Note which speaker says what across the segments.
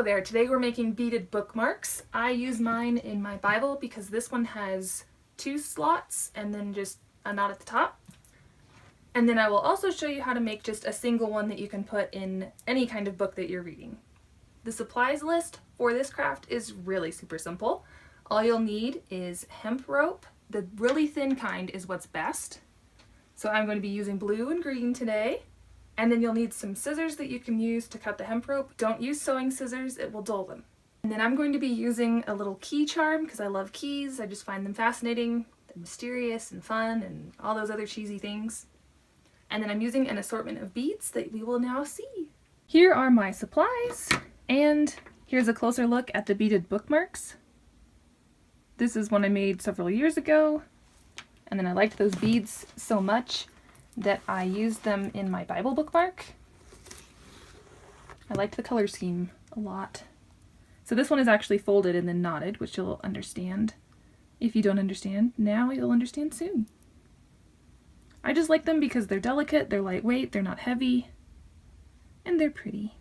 Speaker 1: Hello there, today we're making beaded bookmarks. I use mine in my Bible because this one has 2 slots and then just a knot at the top. And then I will also show you how to make just a single one that you can put in any kind of book that you're reading. The supplies list for this craft is really super simple. All you'll need is hemp rope. The really thin kind is what's best. So I'm going to be using blue and green today. And then you'll need some scissors that you can use to cut the hemp rope. Don't use sewing scissors, it will dull them. And then I'm going to be using a little key charm because I love keys. I just find them fascinating. They're mysterious and fun and all those other cheesy things. And then I'm using an assortment of beads that we will now see. Here are my supplies, and here's a closer look at the beaded bookmarks. This is one I made several years ago, and then I liked those beads so much that I used them in my Bible bookmark. I liked the color scheme a lot. So this one is actually folded and then knotted, which you'll understand. If you don't understand now, you'll understand soon. I just like them because they're delicate, they're lightweight, they're not heavy, and they're pretty.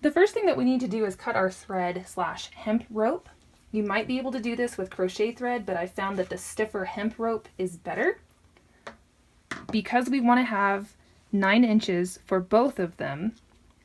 Speaker 1: The first thing that we need to do is cut our thread / hemp rope. You might be able to do this with crochet thread, but I found that the stiffer hemp rope is better. Because we want to have 9 inches for both of them,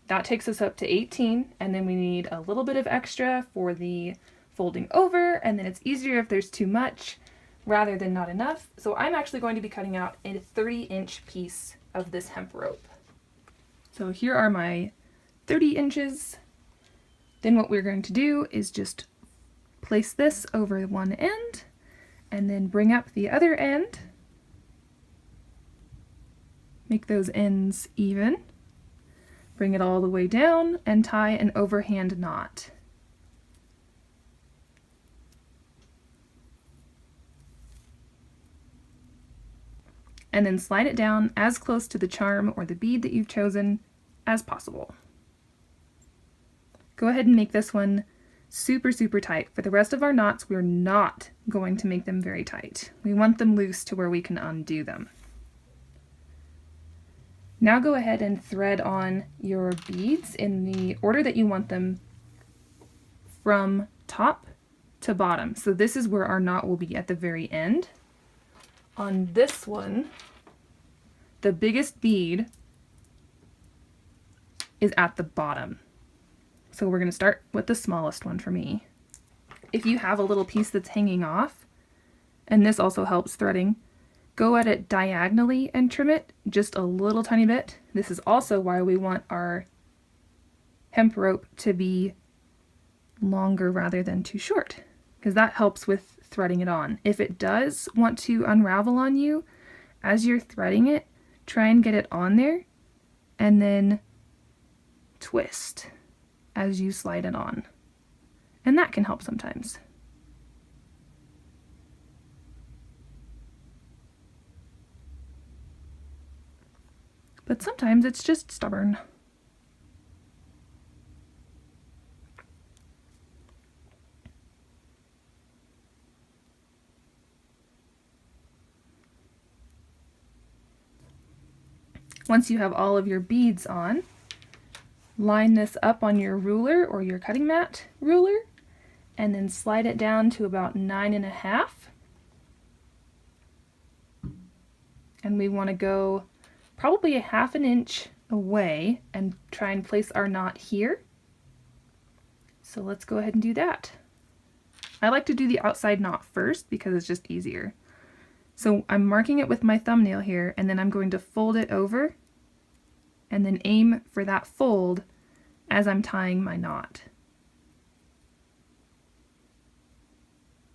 Speaker 1: that takes us up to 18, and then we need a little bit of extra for the folding over, and then it's easier if there's too much rather than not enough. So I'm actually going to be cutting out a 30-inch piece of this hemp rope. So here are my 30 inches. Then what we're going to do is just place this over one end and then bring up the other end. Make those ends even. Bring it all the way down and tie an overhand knot. And then slide it down as close to the charm or the bead that you've chosen as possible. Go ahead and make this one super tight. For the rest of our knots, we're not going to make them very tight. We want them loose to where we can undo them. Now go ahead and thread on your beads in the order that you want them from top to bottom. So this is where our knot will be at the very end. On this one, the biggest bead is at the bottom. So we're going to start with the smallest one for me. If you have a little piece that's hanging off, and this also helps threading, go at it diagonally and trim it just a little tiny bit. This is also why we want our hemp rope to be longer rather than too short, because that helps with threading it on. If it does want to unravel on you as you're threading it, try and get it on there and then twist as you slide it on. And that can help sometimes. But sometimes it's just stubborn. Once you have all of your beads on, line this up on your ruler or your cutting mat ruler, and then slide it down to about 9.5. And we want to go probably a 1/2 inch away and try and place our knot here. So let's go ahead and do that. I like to do the outside knot first because it's just easier. So I'm marking it with my thumbnail here, and then I'm going to fold it over and then aim for that fold as I'm tying my knot.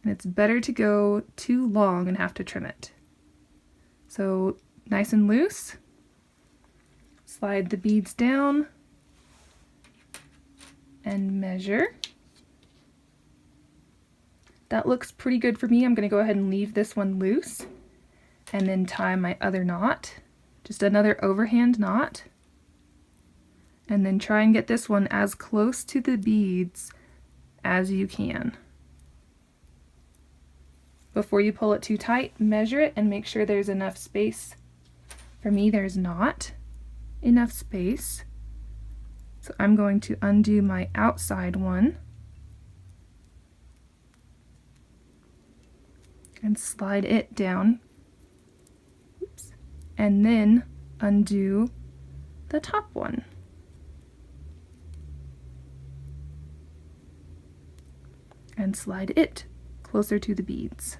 Speaker 1: And it's better to go too long and have to trim it. So nice and loose. Slide the beads down and measure. That looks pretty good for me. I'm going to go ahead and leave this one loose and then tie my other knot. Just another overhand knot. And then try and get this one as close to the beads as you can. Before you pull it too tight, measure it and make sure there's enough space. For me, there's not enough space. So I'm going to undo my outside one and slide it down. Oops. And then undo the top one. And slide it closer to the beads.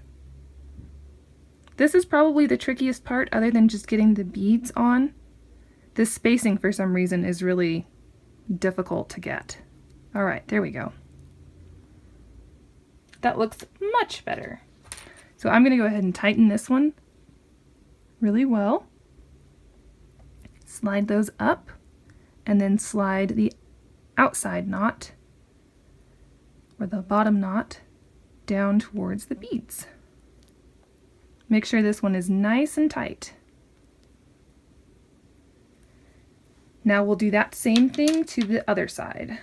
Speaker 1: This is probably the trickiest part other than just getting the beads on. This spacing for some reason is really difficult to get. All right, there we go. That looks much better. So I'm going to go ahead and tighten this one really well. Slide those up and then slide the outside knot or the bottom knot down towards the beads. Make sure this one is nice and tight. Now we'll do that same thing to the other side.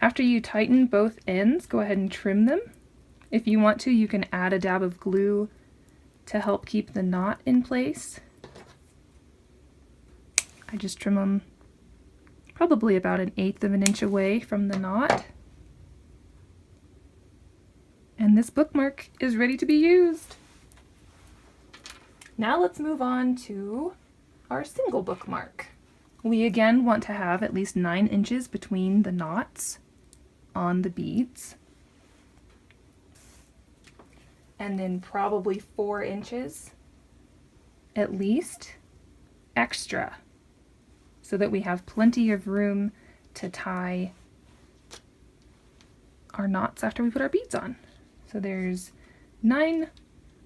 Speaker 1: After you tighten both ends, go ahead and trim them. If you want to, you can add a dab of glue to help keep the knot in place. I just trim them probably about 1/8 of an inch away from the knot. And this bookmark is ready to be used. Now let's move on to our single bookmark. We again want to have at least 9 inches between the knots on the beads. And then probably 4 inches at least extra so that we have plenty of room to tie our knots after we put our beads on. So there's 9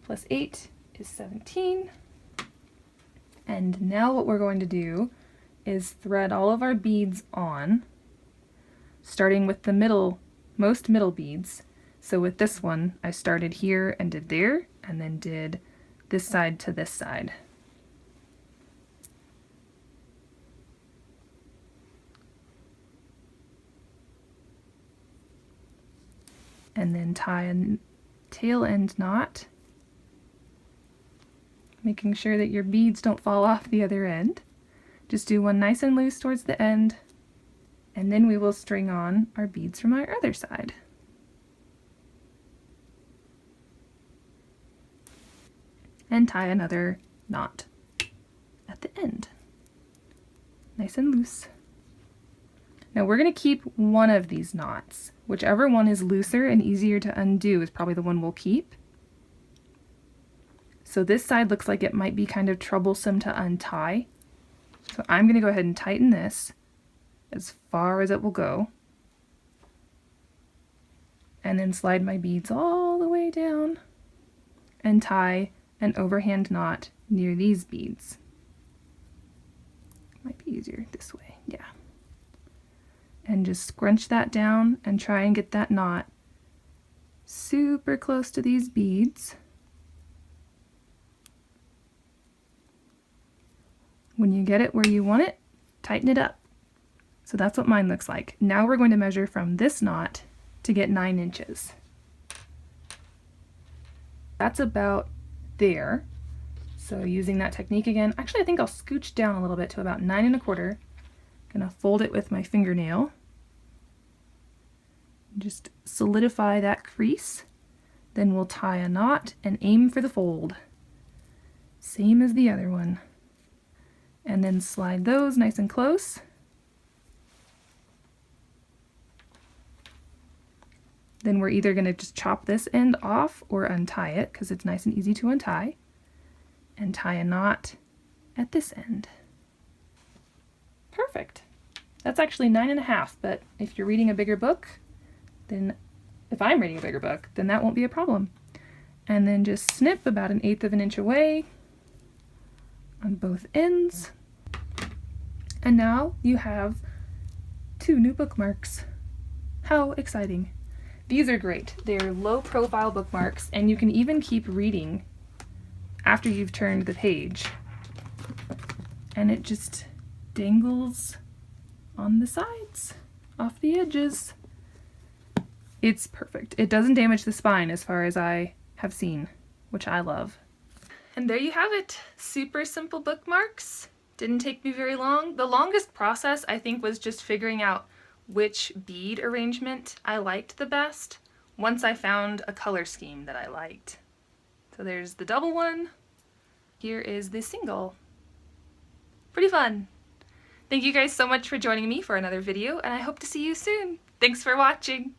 Speaker 1: plus 8 is 17. And now what we're going to do is thread all of our beads on, starting with the most middle beads. So with this one, I started here and did there, and then did this side to this side. And then tie a tail end knot, making sure that your beads don't fall off the other end. Just do one nice and loose towards the end, and then we will string on our beads from our other side. And tie another knot at the end. Nice and loose. Now we're going to keep one of these knots. Whichever one is looser and easier to undo is probably the one we'll keep. So this side looks like it might be kind of troublesome to untie. So I'm going to go ahead and tighten this as far as it will go. And then slide my beads all the way down and tie an overhand knot near these beads. Might be easier this way, yeah. And just scrunch that down and try and get that knot super close to these beads. When you get it where you want it, tighten it up. So that's what mine looks like. Now we're going to measure from this knot to get 9 inches. That's about there. So using that technique again, actually I think I'll scooch down a little bit to about 9 1/4. Gonna fold it with my fingernail. Just solidify that crease. Then we'll tie a knot and aim for the fold. Same as the other one. And then slide those nice and close. Then we're either going to just chop this end off or untie it because it's nice and easy to untie. And tie a knot at this end. Perfect. That's actually 9 1/2, but if you're reading a bigger book, then if I'm reading a bigger book, then that won't be a problem. And then just snip about 1/8 of an inch away on both ends. And now you have 2 new bookmarks. How exciting. These are great. They're low profile bookmarks and you can even keep reading after you've turned the page. And it just dangles on the sides, off the edges. It's perfect. It doesn't damage the spine as far as I have seen, which I love. And there you have it. Super simple bookmarks. Didn't take me very long. The longest process I think was just figuring out which bead arrangement I liked the best once I found a color scheme that I liked. So there's the double one. Here is the single. Pretty fun. Thank you guys so much for joining me for another video, and I hope to see you soon. Thanks for watching.